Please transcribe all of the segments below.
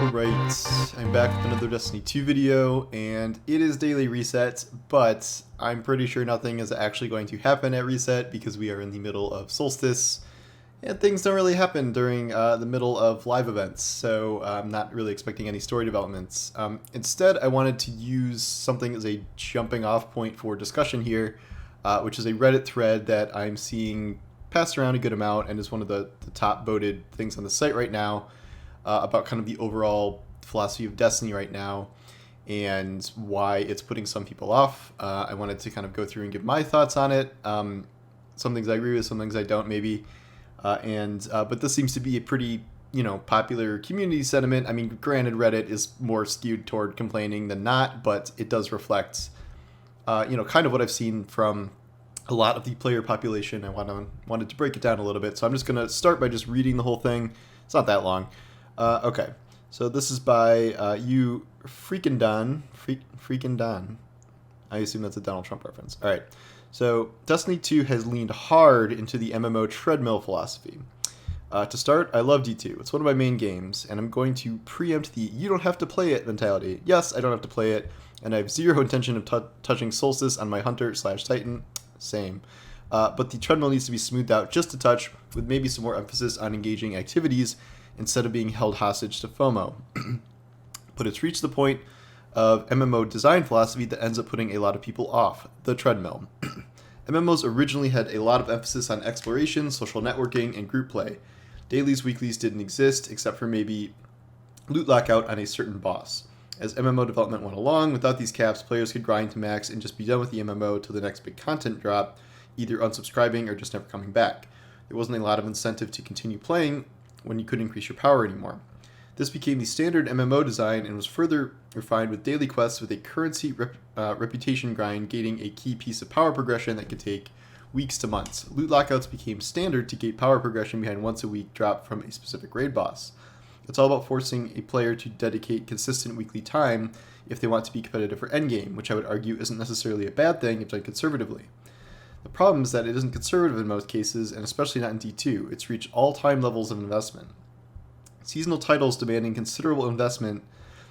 Alright, I'm back with another Destiny 2 video, and it is daily reset, but I'm pretty sure nothing is actually going to happen at reset because we are in the middle of Solstice, and things don't really happen during the middle of live events, so I'm not really expecting any story developments. Instead, I wanted to use something as a jumping off point for discussion here, which is a Reddit thread that I'm seeing passed around a good amount and is one of the top voted things on the site right now. About kind of the overall philosophy of Destiny right now and why it's putting some people off. I wanted to kind of go through and give my thoughts on it. Some things I agree with, some things I don't maybe. But this seems to be a pretty, popular community sentiment. I mean, granted, Reddit is more skewed toward complaining than not, but it does reflect, kind of what I've seen from a lot of the player population. I wanted to break it down a little bit. So I'm just going to start by just reading the whole thing. It's not that long. Okay, so this is by you freaking Don. Freaking Don. I assume that's a Donald Trump reference. All right, so Destiny 2 has leaned hard into the MMO treadmill philosophy. To start, I love D2. It's one of my main games, and I'm going to preempt the you don't have to play it mentality. Yes, I don't have to play it, and I have zero intention of touching Solstice on my Hunter/Titan. Same. But the treadmill needs to be smoothed out just a touch, with maybe some more emphasis on engaging activities instead of being held hostage to FOMO. But it's reached the point of MMO design philosophy that ends up putting a lot of people off the treadmill. MMOs originally had a lot of emphasis on exploration, social networking, and group play. Dailies, weeklies didn't exist, except for maybe loot lockout on a certain boss. As MMO development went along, without these caps, players could grind to max and just be done with the MMO till the next big content drop, either unsubscribing or just never coming back. There wasn't a lot of incentive to continue playing when you couldn't increase your power anymore. This became the standard MMO design and was further refined with daily quests with a currency reputation grind gating a key piece of power progression that could take weeks to months. Loot lockouts became standard to gate power progression behind once a week drop from a specific raid boss. It's all about forcing a player to dedicate consistent weekly time if they want to be competitive for endgame, which I would argue isn't necessarily a bad thing if done conservatively. The problem is that it isn't conservative in most cases, and especially not in D2. It's reached all-time levels of investment. Seasonal titles demanding considerable investment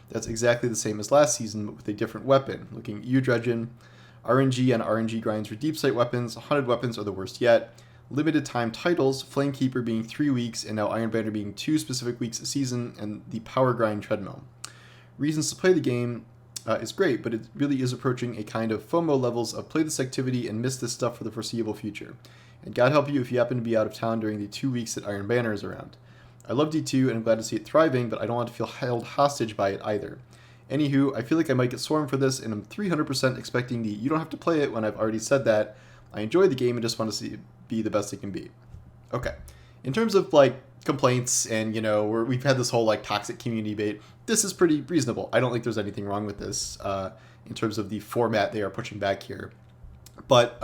that's exactly the same as last season, but with a different weapon. Looking at U-Dredgen, RNG and RNG grinds for deep sight weapons, haunted weapons are the worst yet. Limited time titles, Flamekeeper being 3 weeks, and now Iron Banner being 2 specific weeks a season, and the power grind treadmill. Reasons to play the game is great, but it really is approaching a kind of FOMO levels of play this activity and miss this stuff for the foreseeable future. And God help you if you happen to be out of town during the 2 weeks that Iron Banner is around. I love D2 and I'm glad to see it thriving, but I don't want to feel held hostage by it either. Anywho, I feel like I might get swarmed for this, and I'm 300% expecting the you don't have to play it when I've already said that. I enjoy the game and just want to see it be the best it can be. Okay. In terms of complaints and we've had this whole toxic community debate, this is pretty reasonable. I don't think there's anything wrong with this in terms of the format they are pushing back here, but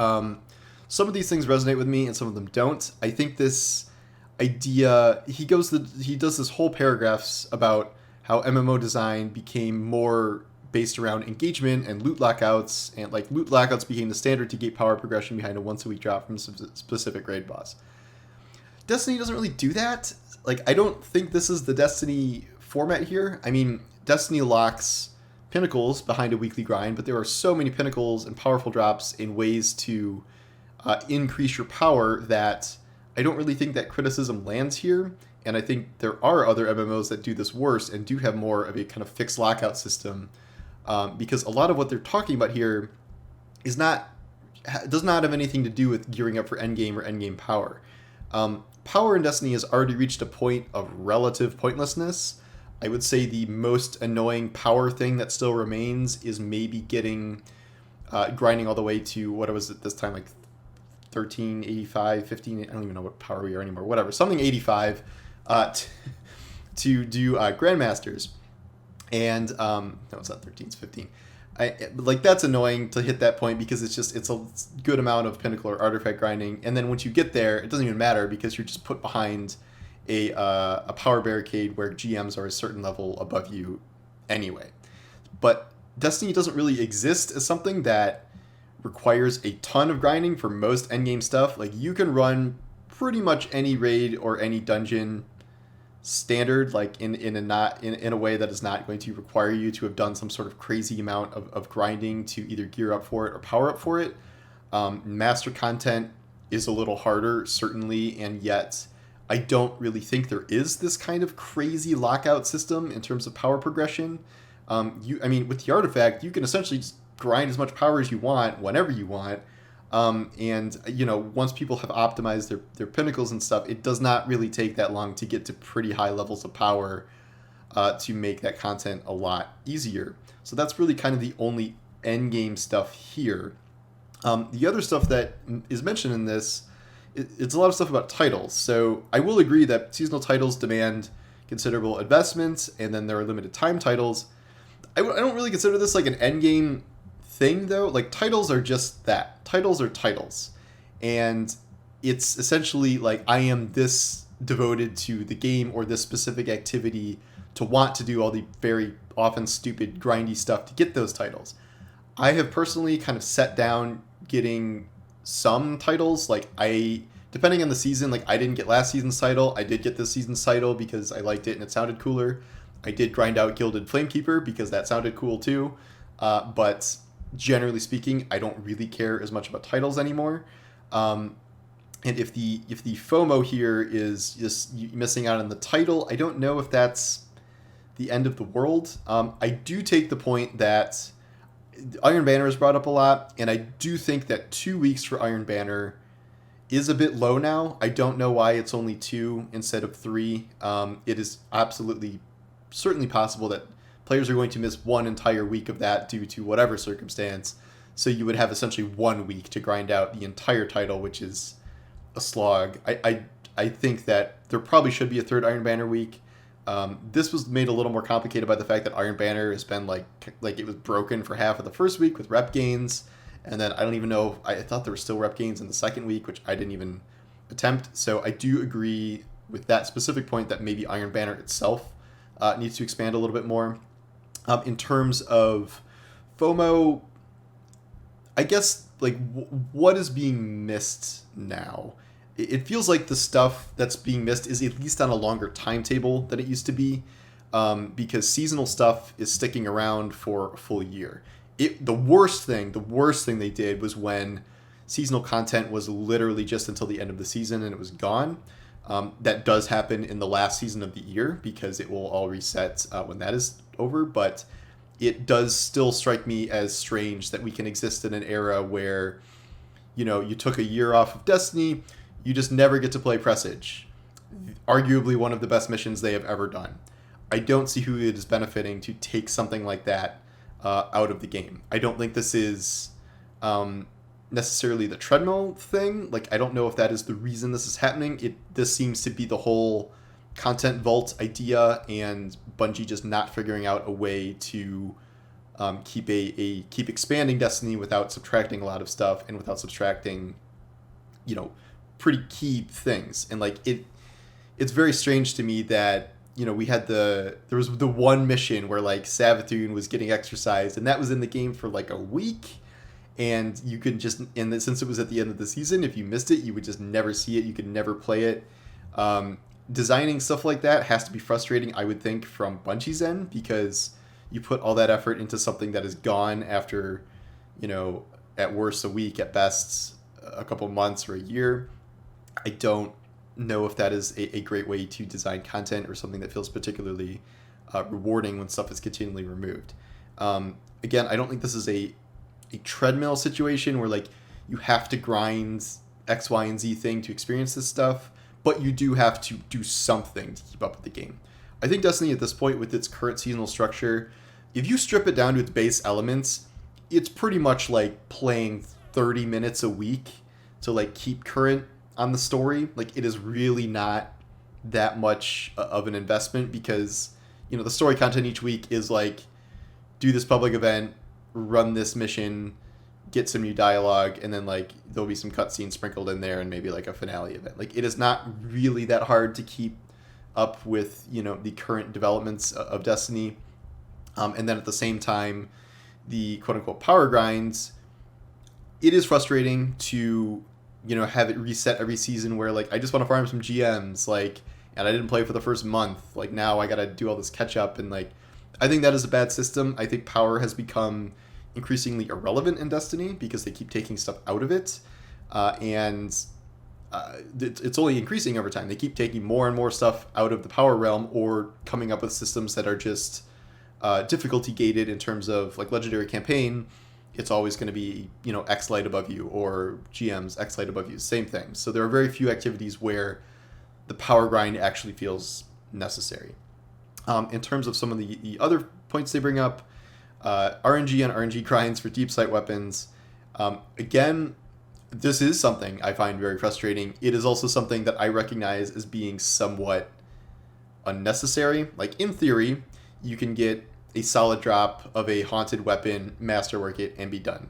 some of these things resonate with me and some of them don't. I think this idea, he does this whole paragraphs about how MMO design became more based around engagement and loot lockouts, and loot lockouts became the standard to gate power progression behind a once a week drop from a specific raid boss. Destiny doesn't really do that. I don't think this is the Destiny format here. I mean, Destiny locks pinnacles behind a weekly grind, but there are so many pinnacles and powerful drops in ways to increase your power that I don't really think that criticism lands here. And I think there are other MMOs that do this worse and do have more of a kind of fixed lockout system, because a lot of what they're talking about here does not have anything to do with gearing up for endgame or endgame power. Power in Destiny has already reached a point of relative pointlessness. I would say the most annoying power thing that still remains is maybe getting grinding all the way to, what was it this time, 1385, 15, I don't even know what power we are anymore, whatever, something 85 to do Grandmasters. And no, it's not 13, it's 15. That's annoying to hit that point because it's a good amount of pinnacle or artifact grinding, and then once you get there, it doesn't even matter because you're just put behind a power barricade where GMs are a certain level above you anyway. But Destiny doesn't really exist as something that requires a ton of grinding for most endgame stuff. You can run pretty much any raid or any dungeon standard, like in a way that is not going to require you to have done some sort of crazy amount of grinding to either gear up for it or power up for it. Master content is a little harder, certainly, and yet I don't really think there is this kind of crazy lockout system in terms of power progression. With the artifact, you can essentially just grind as much power as you want whenever you want. Once people have optimized their pinnacles and stuff, it does not really take that long to get to pretty high levels of power to make that content a lot easier. So that's really kind of the only end game stuff here. The other stuff that is mentioned in this, it's a lot of stuff about titles. So I will agree that seasonal titles demand considerable investments, and then there are limited time titles. I don't really consider this like an end game thing, though. Like, titles are just that. Titles are titles. And it's essentially like, I am this devoted to the game or this specific activity to want to do all the very often stupid grindy stuff to get those titles. I have personally kind of set down getting some titles. Like, depending on the season, like, I didn't get last season's title. I did get this season's title because I liked it and it sounded cooler. I did grind out Gilded Flamekeeper because that sounded cool too. But generally speaking, I don't really care as much about titles anymore. And if the FOMO here is just missing out on the title, I don't know if that's the end of the world. I do take the point that Iron Banner is brought up a lot, and I do think that 2 weeks for Iron Banner is a bit low now. I don't know why it's only 2 instead of 3. It is certainly possible that players are going to miss one entire week of that due to whatever circumstance. So you would have essentially 1 week to grind out the entire title, which is a slog. I think that there probably should be a third Iron Banner week. This was made a little more complicated by the fact that Iron Banner has been like it was broken for half of the first week with rep gains, and then I don't even know. I thought there were still rep gains in the second week, which I didn't even attempt. So I do agree with that specific point that maybe Iron Banner itself needs to expand a little bit more. In terms of FOMO, I guess like what is being missed now? It feels like the stuff that's being missed is at least on a longer timetable than it used to be, because seasonal stuff is sticking around for a full year. The worst thing they did was when seasonal content was literally just until the end of the season and it was gone. That does happen in the last season of the year because it will all reset when that is over, but it does still strike me as strange that we can exist in an era where, you took a year off of Destiny, you just never get to play Presage. Arguably one of the best missions they have ever done. I don't see who it is benefiting to take something like that out of the game. I don't think this is necessarily the Treadmill thing. Like, I don't know if that is the reason this is happening. This seems to be the whole content vault idea and Bungie just not figuring out a way to keep expanding Destiny without subtracting a lot of stuff and without subtracting, pretty key things. And like it's very strange to me that we had there was the one mission where like Savathun was getting exercised, and that was in the game for like a week, and you could just, and since it was at the end of the season, if you missed it you would just never see it, you could never play it. Designing stuff like that has to be frustrating, I would think, from Bungie's end, because you put all that effort into something that is gone after at worst a week, at best a couple months or a year. I don't know if that is a great way to design content or something that feels particularly rewarding when stuff is continually removed. Again, I don't think this is a treadmill situation where like you have to grind X, Y, and Z thing to experience this stuff, but you do have to do something to keep up with the game. I think Destiny at this point, with its current seasonal structure, if you strip it down to its base elements, it's pretty much like playing 30 minutes a week to like keep current on the story. Like, it is really not that much of an investment, because the story content each week is like, do this public event, run this mission, get some new dialogue, and then like there'll be some cutscenes sprinkled in there and maybe like a finale event. Like, it is not really that hard to keep up with the current developments of Destiny. And then at the same time, the quote-unquote power grinds, it is frustrating to have it reset every season, where like I just want to farm some GMs. Like, and I didn't play for the first month. Like now I gotta do all this catch up, and like I think that is a bad system. I think power has become increasingly irrelevant in Destiny because they keep taking stuff out of it, and it's only increasing over time. They keep taking more and more stuff out of the power realm, or coming up with systems that are just difficulty gated in terms of like legendary campaign. It's always going to be, X light above you, or GM's X light above you, same thing. So there are very few activities where the power grind actually feels necessary. In terms of some of the other points they bring up, RNG and RNG grinds for deep sight weapons. Again, this is something I find very frustrating. It is also something that I recognize as being somewhat unnecessary. Like in theory, you can get a solid drop of a haunted weapon, masterwork it, and be done.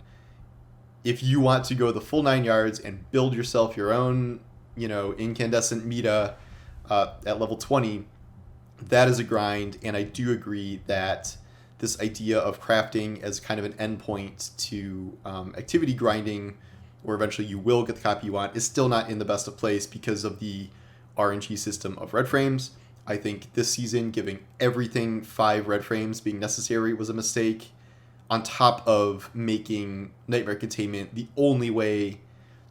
If you want to go the full 9 yards and build yourself your own, incandescent meta at level 20, that is a grind, and I do agree that this idea of crafting as kind of an endpoint to activity grinding, where eventually you will get the copy you want, is still not in the best of place because of the RNG system of red frames. I think this season, giving everything 5 red frames being necessary was a mistake, on top of making Nightmare Containment the only way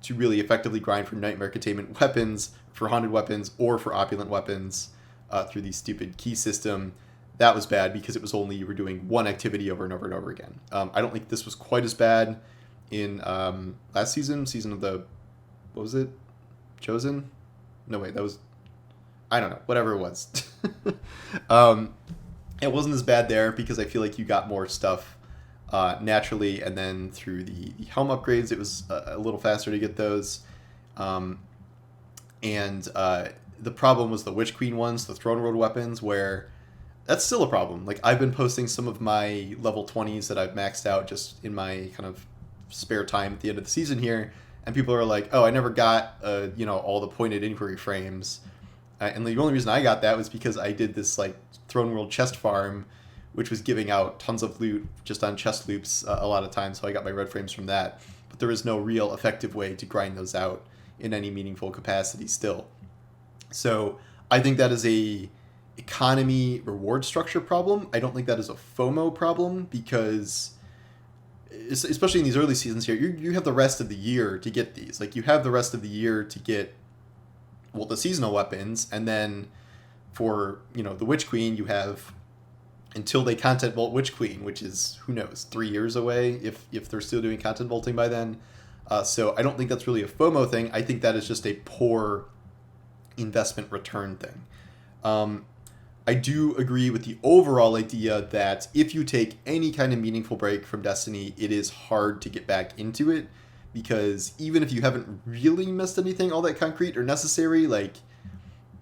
to really effectively grind for Nightmare Containment weapons, for haunted weapons, or for opulent weapons through the stupid key system. That was bad because it was only you were doing one activity over and over and over again. I don't think this was quite as bad in last season of the, what was it? Chosen? No, wait, that was, I don't know, whatever it was. It wasn't as bad there because I feel like you got more stuff naturally, and then through the helm upgrades, it was a little faster to get those. And the problem was the Witch Queen ones, the Throne World weapons, where that's still a problem. Like, I've been posting some of my level 20s that I've maxed out just in my kind of spare time at the end of the season here, and people are like, oh, I never got all the pointed inquiry frames. And the only reason I got that was because I did this like Throne World chest farm, which was giving out tons of loot just on chest loops a lot of times, so I got my red frames from that. But there is no real effective way to grind those out in any meaningful capacity still. So I think that is a economy reward structure problem. I don't think that is a FOMO problem, because especially in these early seasons here, you have the rest of the year to get these. Like, you have the rest of the year to get, well, the seasonal weapons, and then for, the Witch Queen, you have until they content vault Witch Queen, which is, who knows, 3 years away if they're still doing content vaulting by then. So I don't think that's really a FOMO thing. I think that is just a poor investment return thing. I do agree with the overall idea that if you take any kind of meaningful break from Destiny, it is hard to get back into it, because even if you haven't really missed anything all that concrete or necessary, like,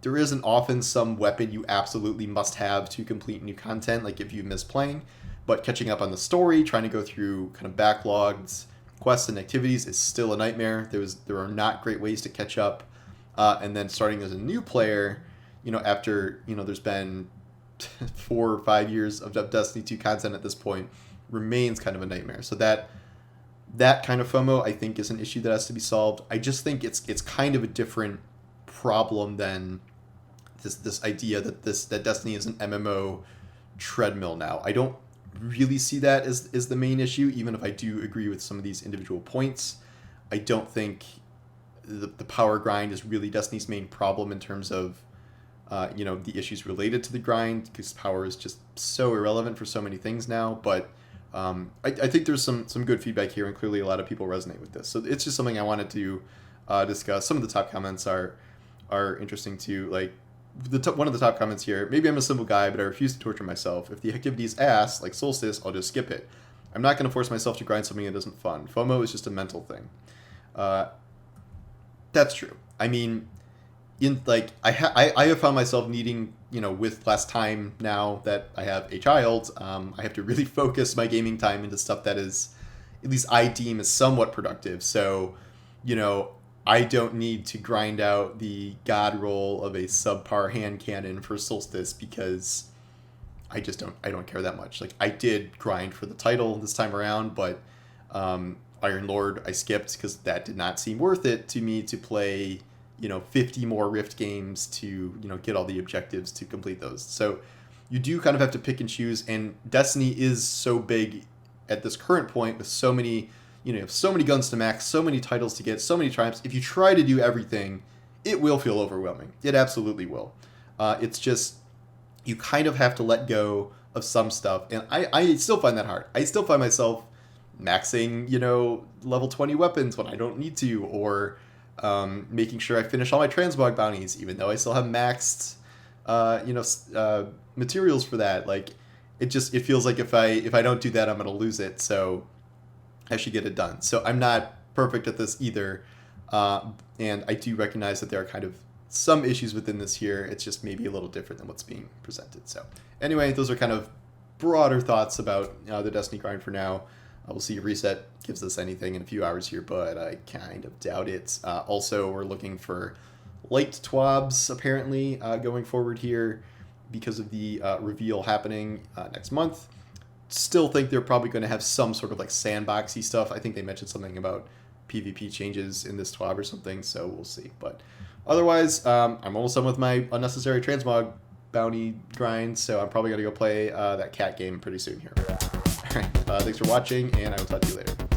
there isn't often some weapon you absolutely must have to complete new content, like if you miss playing. But catching up on the story, trying to go through kind of backlogs, quests, and activities is still a nightmare. There are not great ways to catch up. And then starting as a new player, after, there's been 4 or 5 years of Destiny 2 content at this point, remains kind of a nightmare. So that kind of FOMO, I think, is an issue that has to be solved. I just think it's kind of a different problem than this idea that Destiny is an MMO treadmill now. I don't really see that as the main issue, even if I do agree with some of these individual points. I don't think the power grind is really Destiny's main problem in terms of the issues related to the grind, because power is just so irrelevant for so many things now. But I think there's some good feedback here, and clearly a lot of people resonate with this. So it's just something I wanted to discuss. Some of the top comments are interesting too. Like, one of the top comments here: maybe I'm a simple guy, but I refuse to torture myself. If the activity is ass, like Solstice, I'll just skip it. I'm not going to force myself to grind something that isn't fun. FOMO is just a mental thing. That's true. I mean, I have found myself needing, with less time now that I have a child, I have to really focus my gaming time into stuff that is, at least I deem, as somewhat productive. So, I don't need to grind out the god roll of a subpar hand cannon for Solstice, because I don't care that much. Like, I did grind for the title this time around, but Iron Lord I skipped because that did not seem worth it to me to play, 50 more Rift games to, get all the objectives to complete those. So you do kind of have to pick and choose, and Destiny is so big at this current point with so many, you have so many guns to max, so many titles to get, so many triumphs. If you try to do everything, it will feel overwhelming. It absolutely will. It's just, you kind of have to let go of some stuff, and I still find that hard. I still find myself maxing, level 20 weapons when I don't need to, or making sure I finish all my transmog bounties, even though I still have maxed, materials for that. Like, it feels like if I don't do that, I'm gonna lose it. So I should get it done. So I'm not perfect at this either, and I do recognize that there are kind of some issues within this here. It's just maybe a little different than what's being presented. So anyway, those are kind of broader thoughts about the Destiny grind for now. We'll see if Reset gives us anything in a few hours here, but I kind of doubt it. Also, we're looking for light TWABs apparently going forward here because of the reveal happening next month. Still think they're probably going to have some sort of like sandboxy stuff. I think they mentioned something about PvP changes in this TWAB or something, so we'll see. But otherwise, I'm almost done with my unnecessary transmog bounty grind, so I'm probably going to go play that cat game pretty soon here. All right, thanks for watching, and I will talk to you later.